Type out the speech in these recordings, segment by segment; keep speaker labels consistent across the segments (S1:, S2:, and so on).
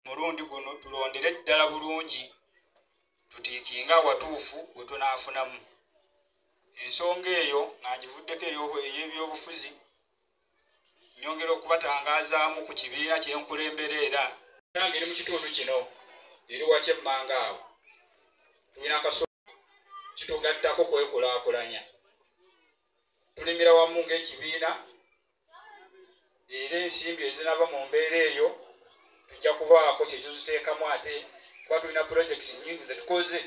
S1: mulundi guno tulondere ddala bulungi tutiikinga watuufu we tunaafunamu. Ensonga eyo nga ngivuddeko ey'ebyobufuzi nyongera okubatangazaamu ku kibiina kyenkulembera era nange eri mu kitundu kino eri wakyemmanga awo tulina akasomo kitugattako kwekulaakulanya. Tulimira wamu ng'ekibiina era ensimbi ezinava mu mbeera eyo tujja kubaako kye tuziteekamu ate kuba tulina pulojekiti nnyingi ze tukoze.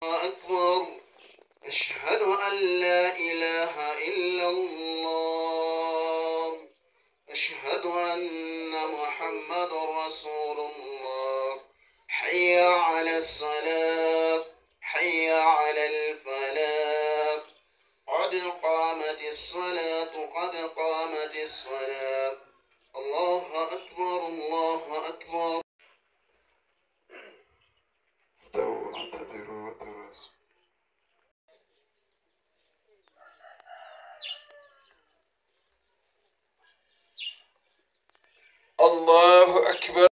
S2: أكبر أشهد أن لا إله إلا الله أشهد أن محمد رسول الله حي على الصلاة حي على الفلاح قد قامت الصلاة قد قامت الصلاة الله أكبر الله أكبر.
S3: الله أكبر.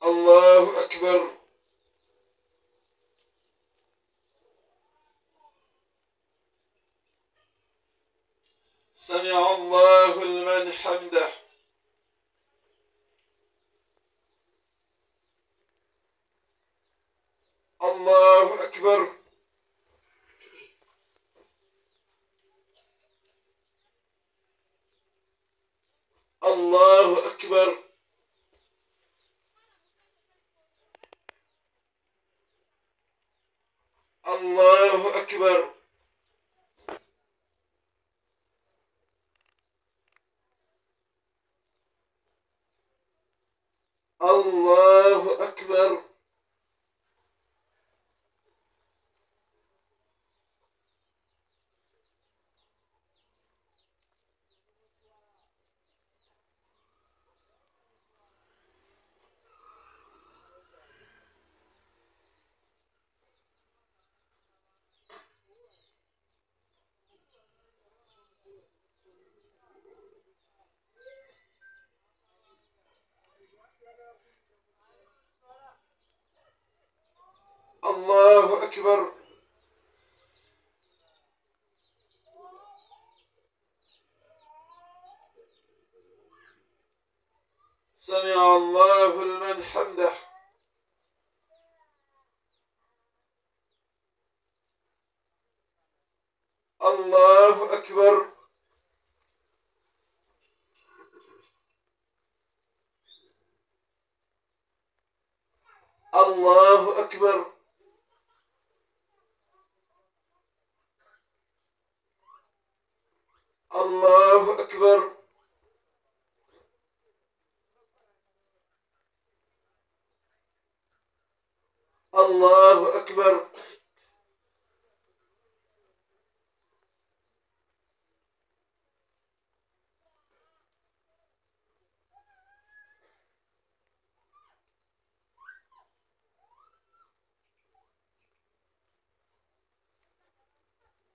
S3: الله أكبر. سمع الله لمن حمده. الله أكبر. الله أكبر. الله أكبر. الله أكبر. الله أكبر. سمع الله لمن حمده. الله أكبر. الله أكبر. الله أكبر الله أكبر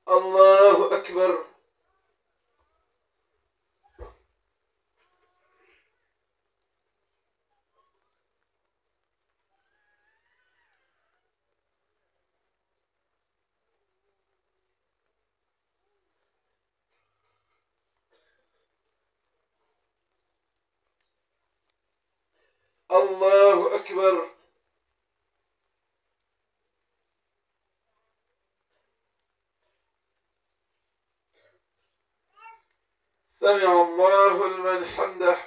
S3: الله أكبر الله أكبر سمع الله لمن حمده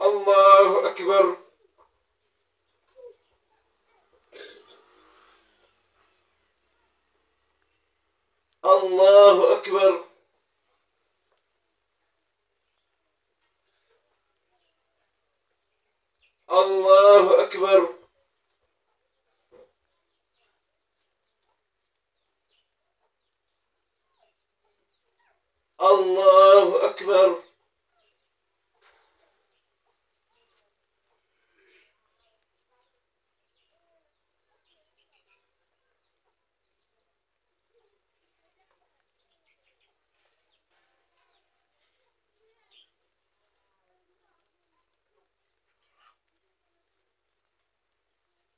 S3: الله أكبر الله أكبر الله أكبر الله أكبر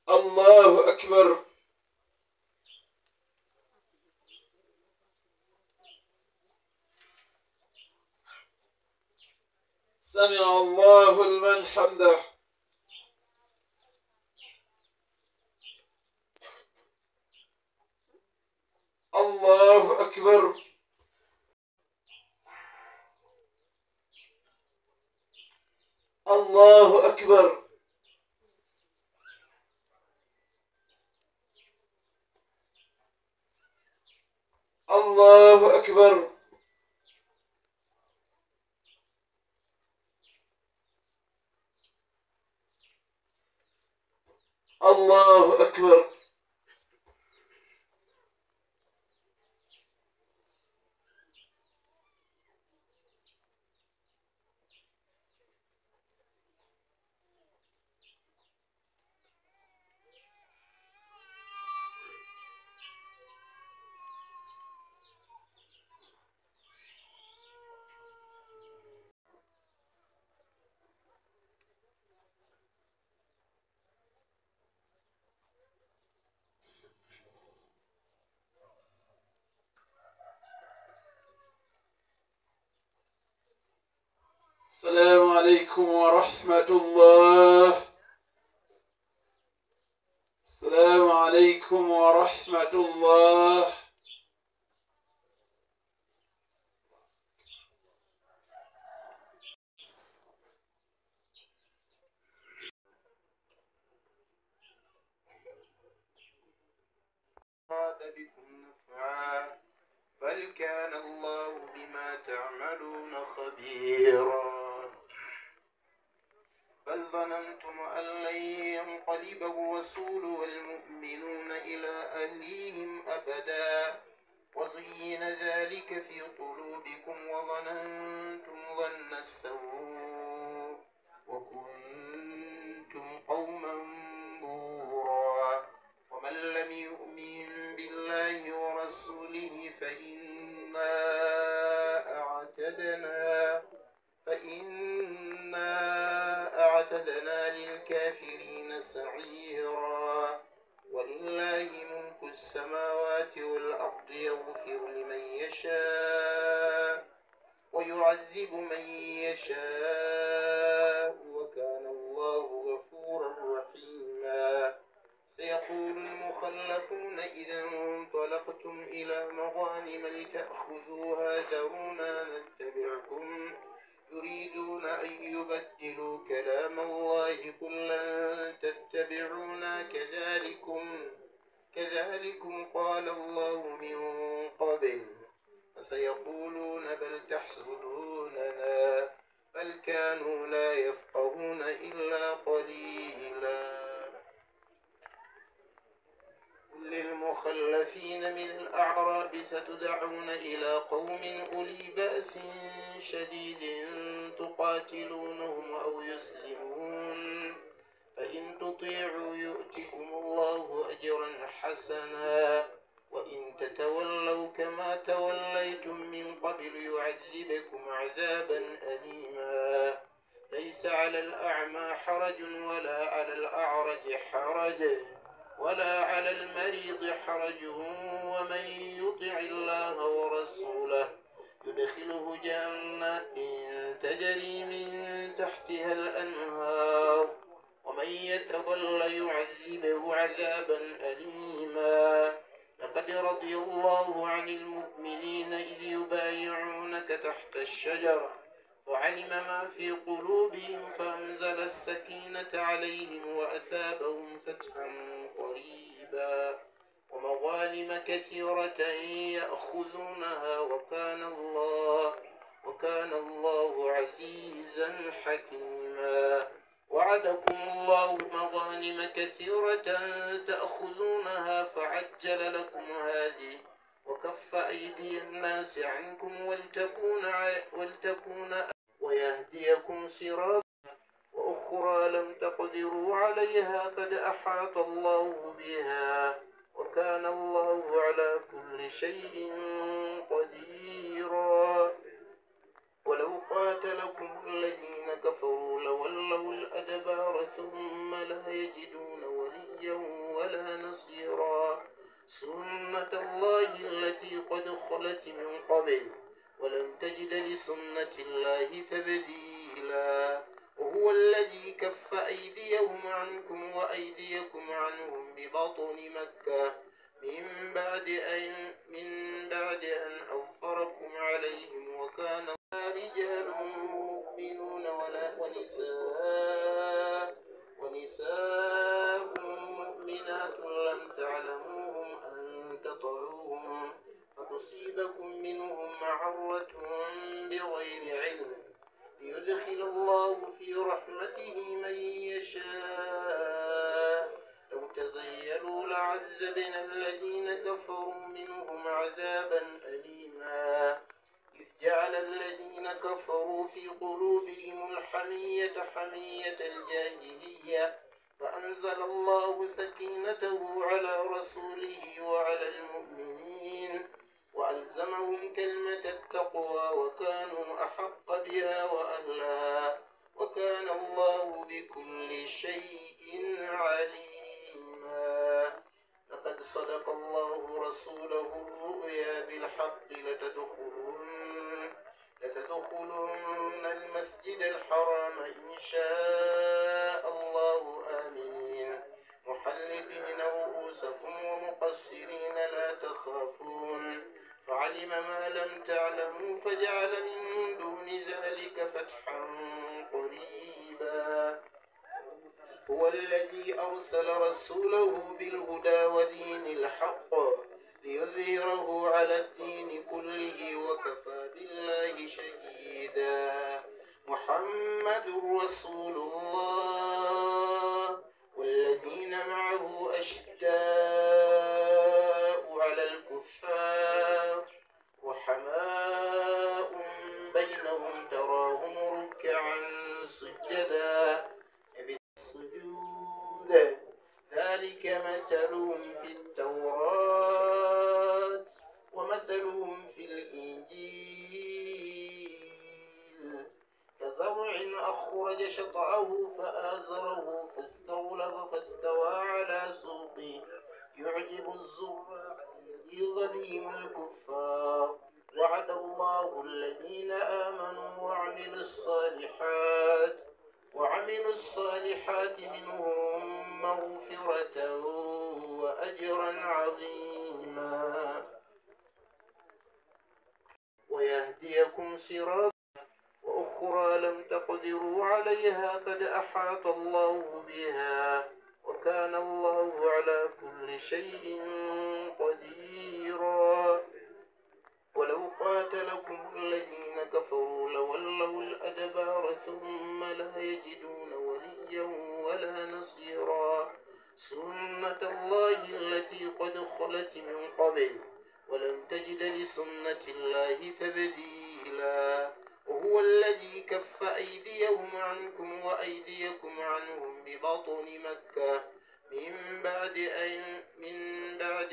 S3: الله أكبر سمع الله لمن حمده الله أكبر الله أكبر الله أكبر الله أكبر السلام عليكم ورحمة الله. السلام عليكم ورحمة الله.
S2: أراد بكم نفعا بل كان الله بما تعملون خبيرا بل ظننتم أن لن ينقلب الرسول والمؤمنون إلى أهليهم أبدا وزين ذلك في قلوبكم وظننتم ظن السوء وكنتم قوما بورا ومن لم يؤمن بالله ورسوله فإنا للكافرين سعيرا ولله ملك السماوات والأرض يغفر لمن يشاء ويعذب من يشاء وكان الله غفورا رحيما سيقول المخلفون إذا انطلقتم إلى مغانم لتأخذوها ذرونا نتبعكم يريدون أن يبدلوا كلام الله قل لن تتبعونا كذلكم قال الله من قبل فسيقولون بل تحسدوننا بل كانوا لا يفقهون إلا قليلا. للمخلفين من الأعراب ستدعون إلى قوم أولي بأس شديد تقاتلونهم أو يسلمون فإن تطيعوا يؤتكم الله أجرا حسنا وإن تتولوا كما توليتم من قبل يعذبكم عذابا أليما. ليس على الأعمى حرج ولا على الأعرج حرج ولا على المريض حرج ومن يطع الله ورسوله يدخله جنات تجري من تحتها الأنهار ومن يتولى يعذبه عذابا أليما. لقد رضي الله عن المؤمنين إذ يبايعونك تحت الشجرة وعلم ما في قلوبهم فأنزل السكينة عليهم وأثابهم فتحا قريبا ومغانم كثيرة يأخذونها وكان الله عزيزا حكيما. وعدكم الله مغانم كثيرة تأخذونها فعجل لكم هذه وكف أيدي الناس عنكم ولتكون ويهديكم صراطا وأخرى لم تقدروا عليها قد أحاط الله بها وكان الله على كل شيء قديرا. ولو قاتلكم الذين كفروا لولوا الأدبار ثم لا يجدون وليا ولا نصيرا. سنة الله التي قد خلت من قبل ولن تجد لسنة الله تبديلا. وهو الذي كف أيديهم عنكم وأيديكم عنهم ببطن مكة من بعد أن أظفركم عليهم وكان رجال مؤمنون ونساء مؤمنات لم تعلموهم أن تطعوهم فتصيبكم منهم معرة بغير علم ليدخل الله في رحمته من يشاء. لو تزيلوا لعذبنا الذين كفروا منهم عذابا أليما. إذ جعل الذين كفروا في قلوبهم الحمية حمية الجاهلية فأنزل الله سكينته على رسوله وعلى المؤمنين وألزمهم كلمة التقوى وكانوا أحق بها وأهلها وكان الله بكل شيء عليما. لقد صدق الله رسوله الرؤيا بالحق لتدخلن المسجد الحرام إن شاء الله آمنين محلقين رؤوسكم ومقصرين لا تخافون فعلم ما لم تعلموا فجعل من دون ذلك فتحا قريبا. هو الذي أرسل رسوله بالهدى ودين الحق ليظهره على الدين كله وكفى بالله شهيدا. محمد رسول الله والذين معه أشداء على الكفار رحماء بينهم تراهم ركعا سجدا بالسجود ذلك مثلهم في التوراة ومثلهم في الإنجيل كزرع أخرج شطأه فآزره فاستغلظ فاستوى على سوقه يعجب الزراع ليغيظ بهم الكفار. وعد الله الذين آمنوا وعملوا الصالحات منهم مغفرة وأجرا عظيما ويهديكم صراطا وأخرى لم تقدروا عليها قد أحاط الله بها وكان الله على كل شيء قديرا ولو قاتلكم الذين كفروا لولوا الأدبار ثم لا يجدون وليا ولا نصيرا سنة الله التي قد خلت من قبل ولن تجد لسنة الله تبديلا وهو الذي كف أيديهم عنكم وأيديكم عنهم ببطن مكة من بعد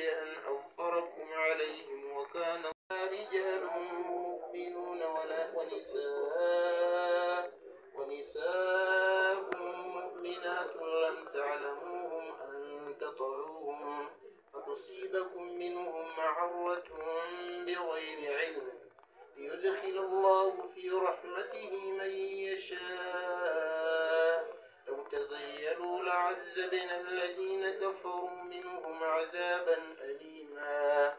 S2: أن أظفركم عليهم وكان رجال مؤمنون ونساء مؤمنات لم تعلموهم أن تطعوهم فتصيبكم منهم معرة بغير علم ليدخل الله في رحمته من يشاء لو تزيلوا لعذبنا الذين كفروا منهم عذابا أليما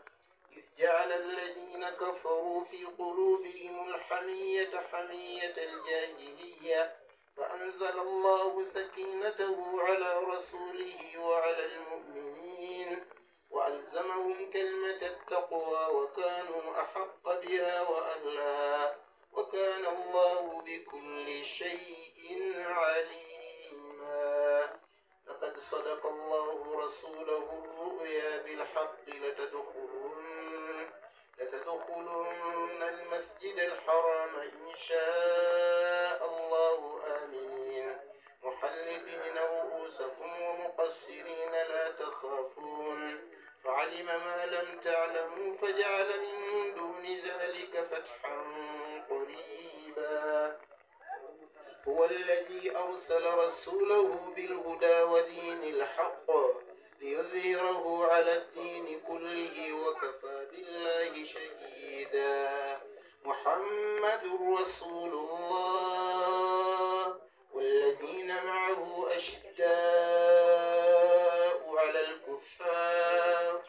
S2: إذ جعل الذين كفروا في قلوبهم الحمية حمية الجاهلية فأنزل الله سكينته على رسوله وعلى المؤمنين وألزمهم كلمة التقوى وكانوا أحق بها وأهلها وكان الله بكل شيء عليما لقد صدق الله رسوله الرؤيا بالحق لتدخلن المسجد الحرام إن شاء الله آمنين محلقين رؤوسكم ومقصرين لا تخافون فعلم ما لم تعلموا فجعل من دون ذلك فتحا قريبا هو الذي أرسل رسوله بالهدى ودين الحق ليظهره على الدين كله وكفى بالله شهيدا محمد رسول الله والذين معه أشداء على الكفار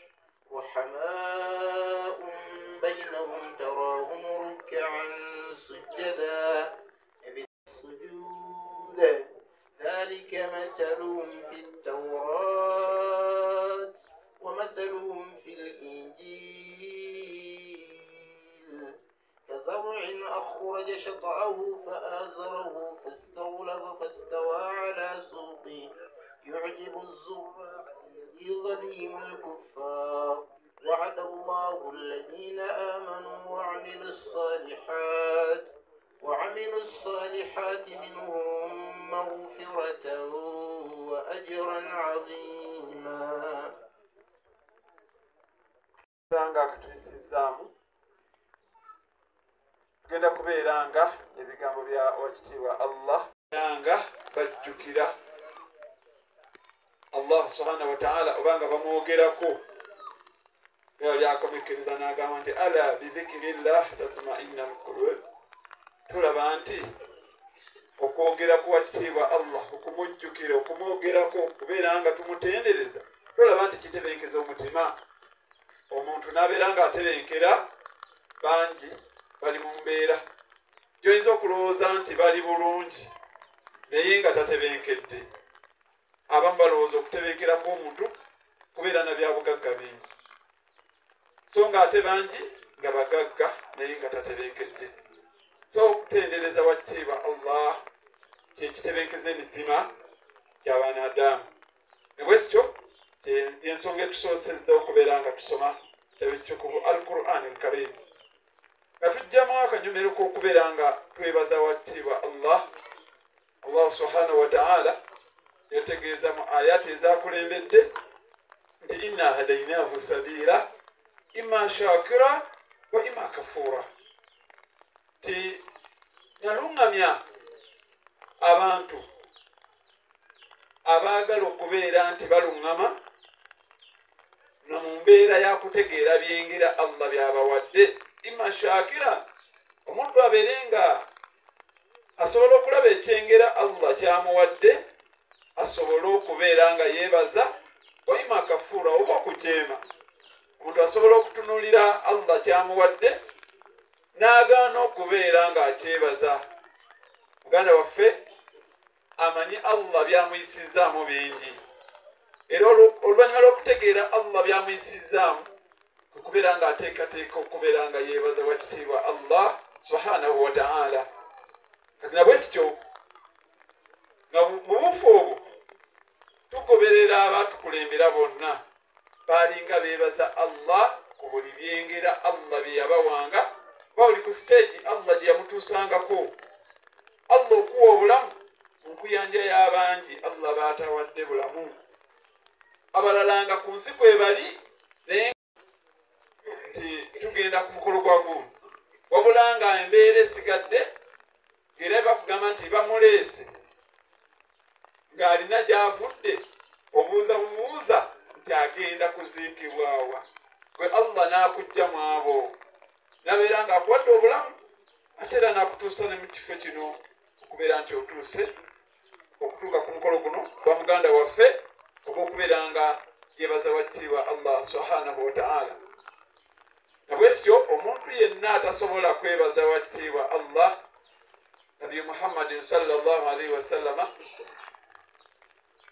S2: رحماء بينهم تراهم ركعا سجدا بالسجود ذلك مثلهم في التوراة ومثلهم في الإنجيل كزرع أخرج شطأه فآزره فاستغلظ فاستوى على سوقه يعجب الزراع ليغيظ بهم الكفار وعد الله الذين آمنوا وعملوا الصالحات منهم مغفرة وأجرا عظيما
S3: tugenda kubeeranga ebigambo bya wakitiibwa Allah nga bajjukira Allah subhanahu wa ta'ala obanga bamwogerako yali akomekkereza n'agamba nti ala bidhikirillah tatma'inna alqulub tulaba nti okwogera ku wakitiibwa Allah okumujjukira okumwogerako kubeera nga tumutendereza tulaba nti kitebenkeza omutima omuntu n'abeera nga atebenkera bangi bali mu mbeera gyoyinza okulowooza nti bali bulungi naye nga tatebenkedde abamu balowooza okutebenkerako omuntu kubeera na byabugagga bingi so nga ate bangi nga bagagga naye nga tatebenkedde so okutendereza wakitiibwa Allah kyekitebenkeza emitima gy'abanadamu ne bwe kityo yensonga etusoosezza okubeera nga tusoma kitabo ekitukuvu al-Qur'an al-Karim nga tujjamu akanyomero k'okubeera nga twebaza wakitiibwa Allah subhanahu wa ta'ala yategeeza mu ayati ezakulembedde nti inna hadainahu sabila imma shakira wa imma kafura ti nalungamya abantu abaagala okubeera nti baluŋŋama na mu mbeera ya kutegeera byengera Allah byabawadde imma shakira omuntu abeere nga asobola okulaba ekyengera Allah kyamuwadde asobola okubeera nga yeebaza wa imma kafura oba okujeema omuntu asobola okutunuulira Allah kyamuwadde n'agaana okubeera nga akyebaza muganda waffe amanyi Allah byamuyisizaamu bingi era oluvannyuma lw'okutegeera Allah byamuyisizaamu okubeera nga ateekateeka okubeera nga yeebaza wakitiibwa Allah subhanahu wa ta'ala. Kati nabwe kityo nga mu bufu obwo tugoberera abatukulembera bonna baalinga beebaza Allah ku buli byengera Allah bye yabawanga bawuli ku stage Allah gye yamutuusangako. Allah okuwa obulamu mu nkuyanja y'abangi Allah baatawadde bulamu, abalala nga ku nsi kwe bali naye nti tugenda ku mukolo gwa gundi wabula nga embeera esigadde era bakugamba nti bamuleese ng'alina gy'avudde obuuza bumuuza nti agenda kuziikibwawa, gwe Allah n'akujja mu abo nabeera ng'akuwadde obulamu ate era n'akutuusa ne mu kifo kino okubeera nti otuuse okutuuka ku mukolo guno gwa muganda waffe ogw'okubeera nga yeebaza wakitiibwa Allah subhanahu wa ta'ala. Nabwe kityo omuntu yenna atasobola kwebaza wakitiibwa Allah, Nabi Muhammadin sallallahu alaihi wasallama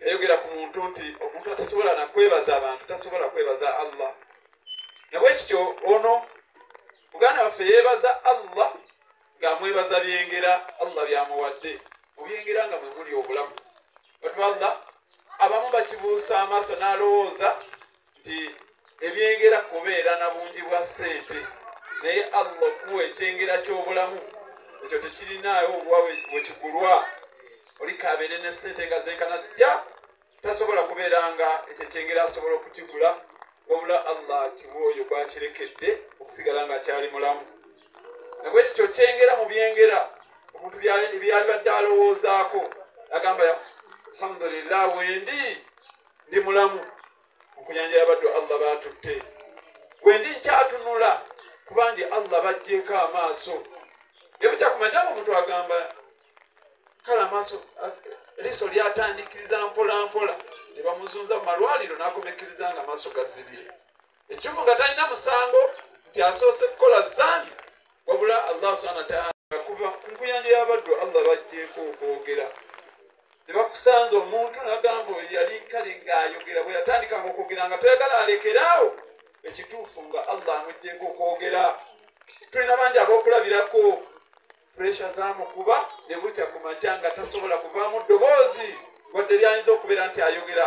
S3: yayogera ku muntu nti omuntu atasobola nakwebaza abantu tasobola kwebaza Allah. Nabwe kityo ono muganda waffe yeebaza Allah ng'amwebaza byengera Allah byamuwadde, mu byengera nga mwe muli obulamu. Batu Allah abamu bakibuusa amaaso n'alowooza nti ebyengera kubeera na bungi bwa ssente, naye Allah okuwa ekyengera ky'obulamu ekyo tekirinaayo obuwa bwe kigulwa. Oli kabeere ne ssente nga zenkana zijja tasobola kubeera nga ekyo ekyengera asobola okukigula, wabula Allah kiwa oyo gwakirekedde okusigala nga akyali mulamu. Nabwe kityo kyengera mu byengera omuntu byali badde alowoozaako agamba alhamdulillah ndi mulamu okuyanja yabaddu Allah baatutte, wendi nkyatunula kubangi Allah bajjeeko amaaso. Ebukyakumanyanga omuntu agamba kale amaaso liiso lyatandikiriza mpola mpola ne bamuzunza mu malwaliro n'akomekkiriza nga amaaso gazibire, ekifu nga talina musango nti asoose kukola zambi, wabula Allah subhanahu wa ta'ala kuva ku nkuyanja y'abaddu Allah bajjeeko okwogera. Ne bakusanza omuntu n'agamba yali kale ng'ayogera bwe yatandikanga okwogera nga toyagala alekeraawo ekituufu nga Allah amugjeeko okwogera. Tulina bangi ab'okulabirako puresha zaamukuba ne butya ku makya nga tasobola kuvaamu ddoboozi wadde lyayinza okubeera nti ayogera,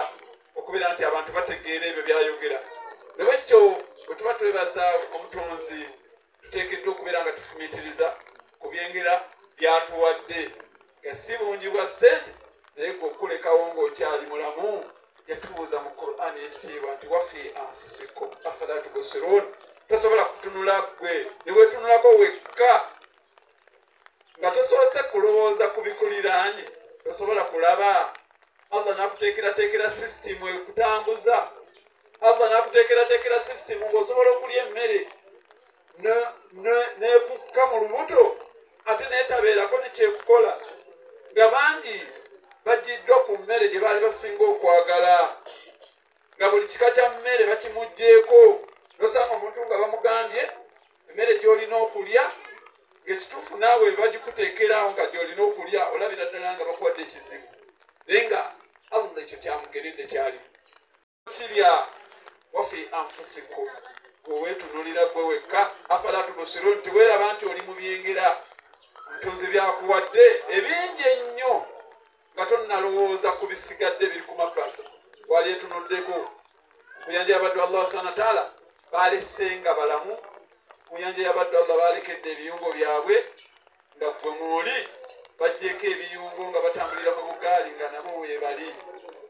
S3: okubeera nti abantu bategeera ebyo byayogera. Ne bwe kityo bwe tuba twebaza omutonzi tuteekeddwa okubeera nga tufumiitiriza ku byengera byatuwadde, nga si bungi bwa ssente naye gwe okulekawo ng'okyali mulamu. Yatubuuza mu Qur'ani ekitiibwa nti wafi anfusikum afala tubsiruun, tosobola kutunula gwe ne weetunulako wekka nga tosoose kulowooza ku bikuliraanye, tosobola kulaba. Allah n'akuteekerateekera sisitimu ekutambuza, Allah n'akuteekerateekera sisitimu ng'osobola okulya emmere n'ekukka mu lubuto ate neetabeerako nekyekukola, nga bangi bagiddwa ku mmere gye baali basinga okwagala, nga buli kika kya mmere bakimugjeeko. Nosanga omuntu nga bamugambye emmere gy'olina okulya ng'ekituufu naawe bagikuteekerawo nga gy'olina okulya, olabira ddala nga bakuwadde ekizibu, naye nga Allah ekyo kyamugeredde kyalimu. Kirya wafi anfusikum, gwe weetunulira gwe wekka, afala tubsiruun, nti weeraba nti oli mu byengera omutonzi byakuwadde ebingi ennyo nga tonnalowooza ku bisigadde biri ku mabbali wali etunuddeko. Kuyanja yabaddu Allah subhanahu wa ta'ala balese nga balamu, kuyanja yabaddu Allah balekedde ebiyungo byabwe nga gwe mwoli, bajjeeko ebiyungo nga batambulira mu bugaali nga nabo weebali,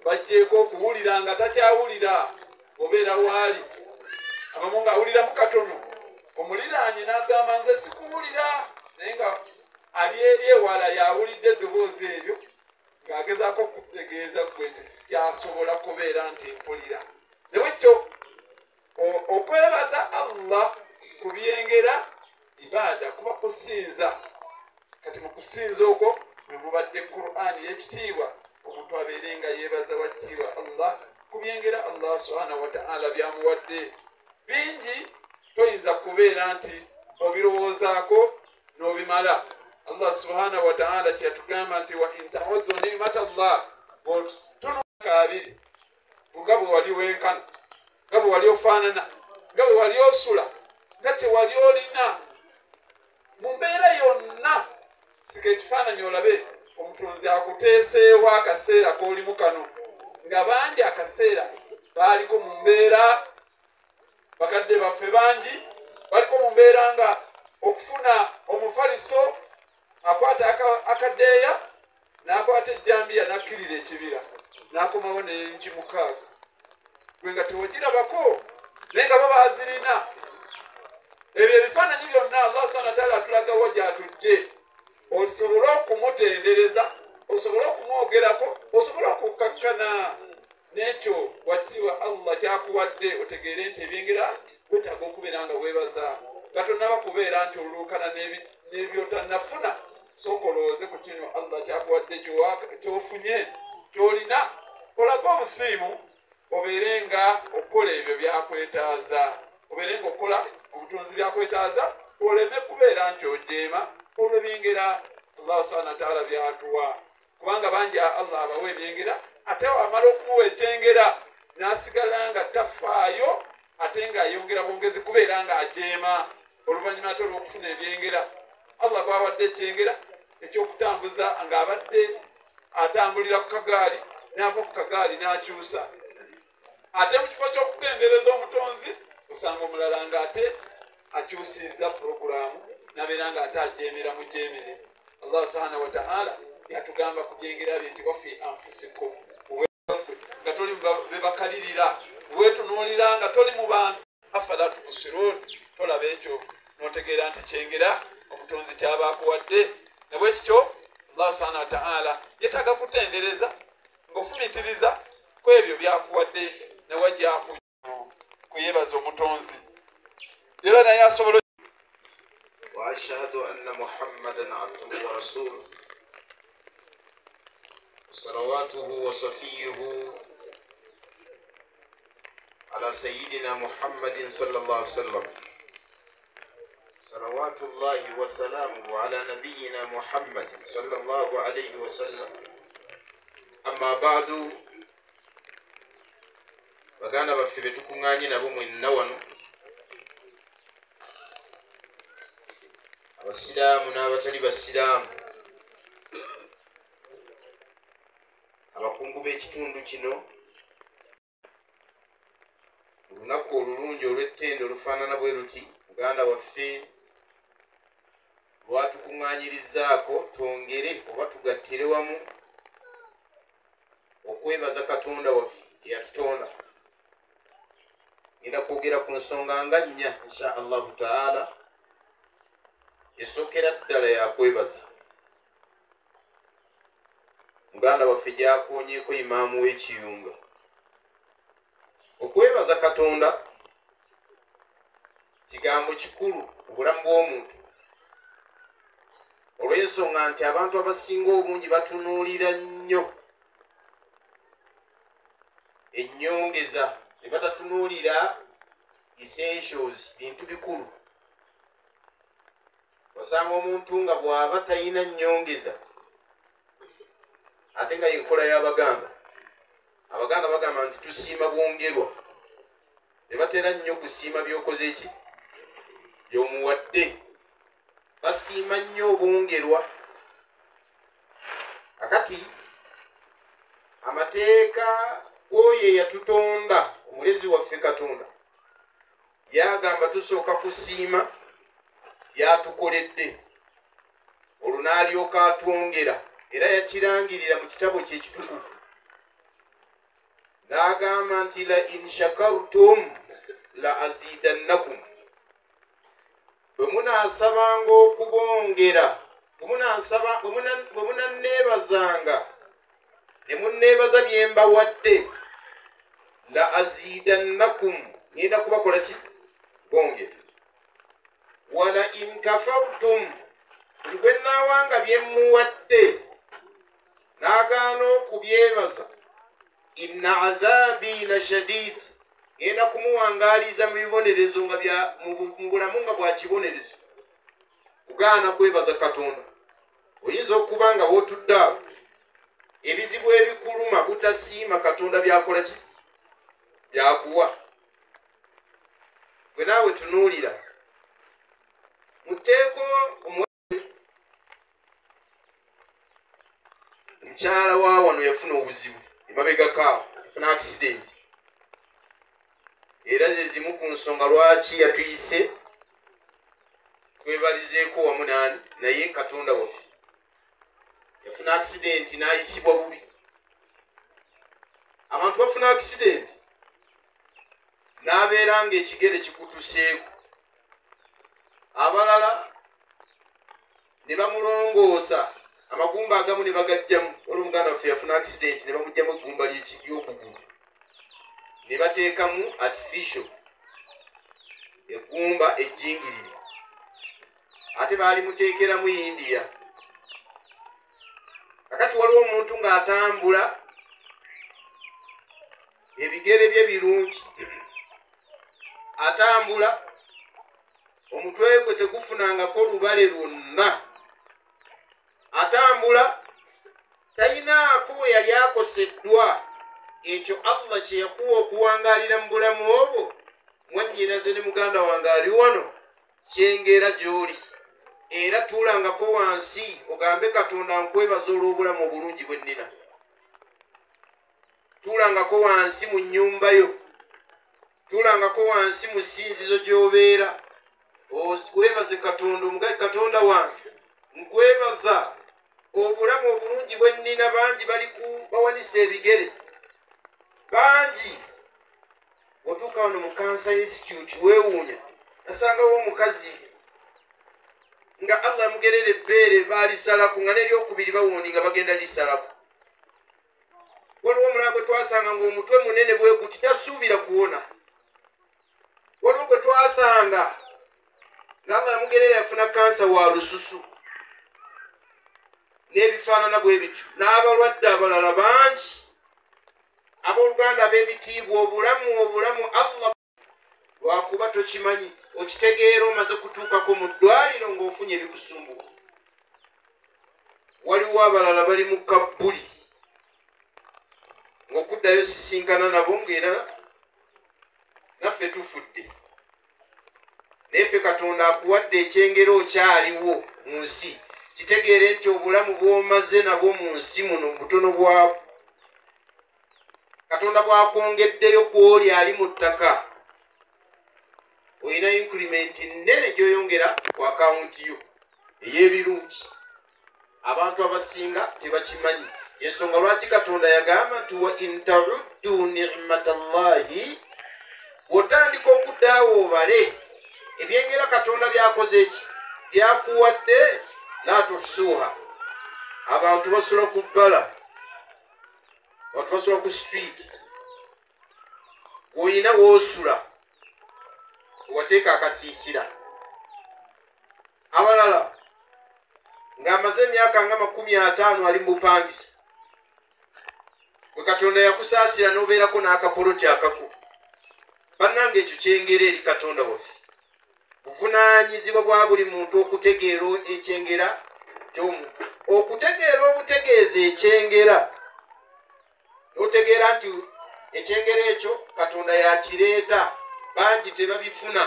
S3: bajjeeko okuwulira nga takyawulira obeera waali, abamu ng'awulira mu katono, omuliraanye n'agamba nze sikuwulira, naye nga ali eri ewala yawulidde eddoboozi eryo ng'agezaako okutegeeza gwe nti sikyasobola kubeera nti mpulira. Ne bwekyo okwebaza Allah ku byengera ibaada kuba kusinza. Kati mu kusinza okwo mwe mubadde Qur'ani y'ekitiibwa, omuntu abeere nga yeebaza wakitiibwa Allah ku byengera Allah subhanahu wa ta'ala byamuwadde. Bingi toyinza kubeera nti obirowoozaako n'obimala. Allah subhanahu wa ta'ala kyeyatugamba nti wa in ta'uddu ni'mata Allah, tunuka abiri nga bwe wali wenkana, nga bwe wali ofaanana, nga bwe wali osula, nga kye wali olina mu mbeera yonna. Sika ekifaananyi olabe omutonzi akuteeseewo akaseera k'olimu kano, nga bangi akaseera baaliko mu mbeera, bakadde baffe bangi baliko mu mbeera nga okufuna omufaliso akwata akadeeya n'akwata ejjambiya n'akkirira ekibira n'akomawo n'enki 6 gwe nga tewagirabako naye nga babaazirina. Ebyo ebifaananyi byonna Allah subhanahu wa ta'ala atulagawo gy'atujje osobole okumutendereza, osobole okumwogerako, osobole okukkakkana n'ekyo wakiriwa Allah kyakuwadde otegeere nti ebyengera wetaaga okubeera nga weebaza Katonda bakubeera nti oluukana n'ebyotannafuna. Sooka olowooze ku kino Allah kyakuwadde kyofunye kyolina, olaga obusiimu obeere nga okukola ebyo byakwetaaza, obeere nga okukola obutunzi byakwetaaza, oleme kubeera nti ojeema olw'ebyengera Allah subhanahu wa ta'ala byatuwa. Kubanga bangi Allah abawa ebyengera ate wamala okumuwa ekyengera n'asigala nga tafaayo ate ng'ayongera bwongezi kubeera nga ajeema oluvannyuma ate olw'okufuna ebyengera. Allah bw'awadde ekyengera ekyokutambuza ng'abadde atambulira ku kagaali n'ava ku kagaali n'akyusa, ate mu kifo ky'okutendereza omutonzi osanga omulala ng'ate akyusizza puroguraamu n'abeera ng'ate ajeemera mujeemere. Allah subhanahu wa ta'ala yatugamba kubyengera bye nti wafi anfusikum, nga toli bebakalirira, weetunuulira nga toli mu bantu. Afala tubsirun, tolaba ekyo n'otegeera nti kyengera omutonzi kyaba akuwadde. Ne bwe kityo Allah subhanahu wa ta'ala yeetaaga kutendereza ng'ofumitiriza ku ebyo byakuwadde ne wajja kuyeebaza omutonzi era naye asobola.
S2: وأشهد أن محمدا عبده ورسوله صلواته وصفيه على سيدنا محمد صلى الله عليه وسلم. صلوات الله وسلامه على نبينا محمد صلى الله عليه وسلم. أما بعد baganda baffe betukuŋŋaanye nabo mwenna wano, abasiraamu n'abatali basiraamu, abakungu b'ekitundu kino, olunaku olulungi olw'ettendo olufaanana bwe luti muganda waffe lwatukuŋŋaanyirizaako twongere oba tugattire wamu okwebaza Katonda waffe eyatutonda. Ngenda kwogera ku nsonga nga 4 insha Allahu ta'ala. Esookera ddala yakwebaza muganda waffe gyakoonyeeko imaamu w'ekiyunga. Okwebaza Katonda kigambo kikulu mu bulamu bw'omuntu, olw'ensonga nti abantu abasinga obungi batunuulira nnyo ennyongeza, ne batatunuulira essentials, bintu bikulu. Osanga omuntu nga bw'aba talina nnyongeza, ate nga yenkola y'Abaganda. Abaganda bagamba nti tusiima bwongerwa, tebatera nnyo kusiima by'okoze ki, by'omuwadde. Basiima nnyo obwongerwa. Akati amateeka g'oyo eyatutonda, omulezi waffe Katonda, yagamba tusooka kusiima byatukoledde, olwo n'alyoka atwongera, era yakirangirira mu kitabo kye ekitukuvu n'agamba nti la in shakartum la azidannakum. Bwe munaasabanga okubongera, bwe munanneebazanga ne munneebaza bye mbawadde, la azidannakum, ngenda kubakola ki? Bongera. Wala in kafartum, buli gwe nnaawanga bye mmuwadde n'agaana okubyebaza, inna adhaabi la shadid, ngenda kumuwangaaliza mu bibonerezo nga mu bulamu nga bwa kibonerezo. Kugaana kwebaza Katonda, oyinza okuba nga wootudde awo ebizibu ebikuluma butasiima Katonda byakola ki? byakuwa gwe naawe tunuulira muteeko mukyala wa wano yafuna obuzibu emabegakaawo yafuna accident era zezimu ku nsonga lwaki yatuyise twebalizeeko wamu nani naye Katonda waffe yafuna accident n'ayisibwa bubi abantu bafuna accident n'abeera ng'ekigere kikutuseeko abalala ne bamulongoosa amagumba agamu ne bagajjamu olwo muganda waffe yafuna accident ne bamugjamu eggumba ly'okugulu ne bateekamu artificial eggumba ejjingirire ate baali muteekeramu India kakati waliwo omuntu ng'atambula ebigere bye birungi atambula omutwe gwe tegufunangako lubale lwonna atambula talinaako we yali akoseddwa ekyo Allah kye yakuwa okuwangaalira mu bulamu obwo mwannyinaze ne muganda wange ali wano kyengera gy'oli era tuulangako wansi ogambe Katonda nkwebaza olw'obulamu obulungi bwe nnina tuulangako wansi mu nnyumba yo tuulangako wansi mu ssinzizo gy'obeera weebaze Katonda omugazi Katonda wange nkwebaza obulamu obulungi bwe nnina bangi bali bawanisa ebigere bangi otuuka wano mu Cancer Institute weewuunya nasangawo omukazi nga Allah amugerera ebbeere baalisalako nga n'eryokubiri bawundi nga bagenda lisalako waliwo omulala gwe twasanga ng'omutwe munene bwe guti tasuubira kuwona waliwo gwe twasanga nga Allah amugerera yafuna kansa wa lususu n'ebifaanana bwe bityo n'abalwadde abalala bangi abooluganda ab'ebitiibwa obulamu Allah lwakuba tokimanyi okitegeera omaze kutuukako mu ddwaliro ng'ofunye ebikusumbuwa waliwo abalala bali mu kabbuli ng'okuddayo sisinkana nabo ng'era naffe tufudde naye ffe Katonda akuwadde ekyengero okyaliwo mu nsi kitegeere nti obulamu bw'omaze nabwo mu nsi muno butono bwabwo Katonda bw'akwongeddeyo ku oli ali mu ttaka olina increment nnene gy'oyongera ku akawunti yo ey'ebirungi abantu abasinga tebakimanyi ensonga lwaki Katonda yagamba nti wa in ta'uddu ni'matallahi bw'otandika okuddaawo obale ebyengera Katonda byakoze eki byakuwadde la tuhsuha abantu basula ku bbala abantu basula ku street woyina woosula wateeka akasiisira abalala ng'amaze emyaka nga 50 ali mu bupangisa gwe Katonda yakusaasira n'obeerako n'akapoloti akako bannange ekyo kyengera eri Katonda waffe buvunaanyizibwa bwa buli muntu okutegeera ekyengera ky'omuntu okutegeera obutegeeza ekyengera n'otegeera nti ekyengera ekyo Katonda yakireeta bangi tebabifuna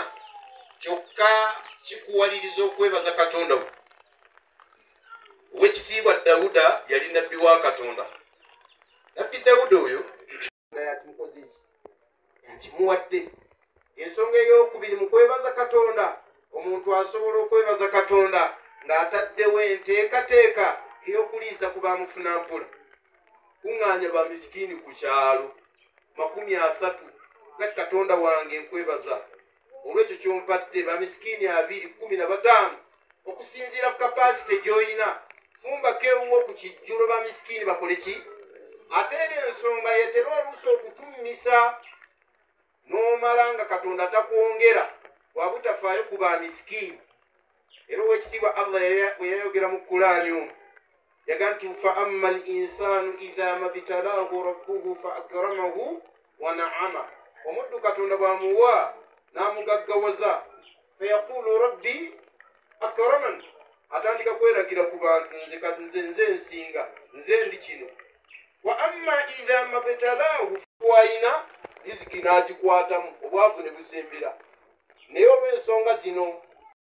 S2: kyokka kikuwaliriza okwebaza Katonda we ow'ekitiibwa Dawuda yali nabbi wa Katonda nabbi Dawuda oyo yakimukoze eki nkimuwadde ensonga ey'okubiri mu kwebaza Katonda omuntu asobola okwebaza Katonda ng'ataddewo enteekateeka ey'okuliisa ku bamufuna mpola kuŋŋaanya ba misikiini ku kyalo 30 gati Katonda wange nkwebaza olw'ekyo kyompadde ba misikiini 215 okusinziira ku kapasite gy'oyina fumbako ewuwo ku kijjulo ba misikiini bakole ki ate ensonga yetera oluusi okutummisa n'omala nga Katonda takwongera wabutafaayo ku ba misikiini era ow'ekitiibwa Allah bwe yayogera mu Kulaani omwo yagamba nti fa amma al insanu idha mabtalaahu rabbuhu fa akramahu wa na'ama omuddu Katonda bw'amuwa n'amugaggawaza fayaqulu rabbi akraman atandika kweragira ku bantu nze nsinga nze ndi kino wa amma idha mabtalaahu wayina riziki n'agikwatamu obwavu ne busembera naye olw'ensonga zino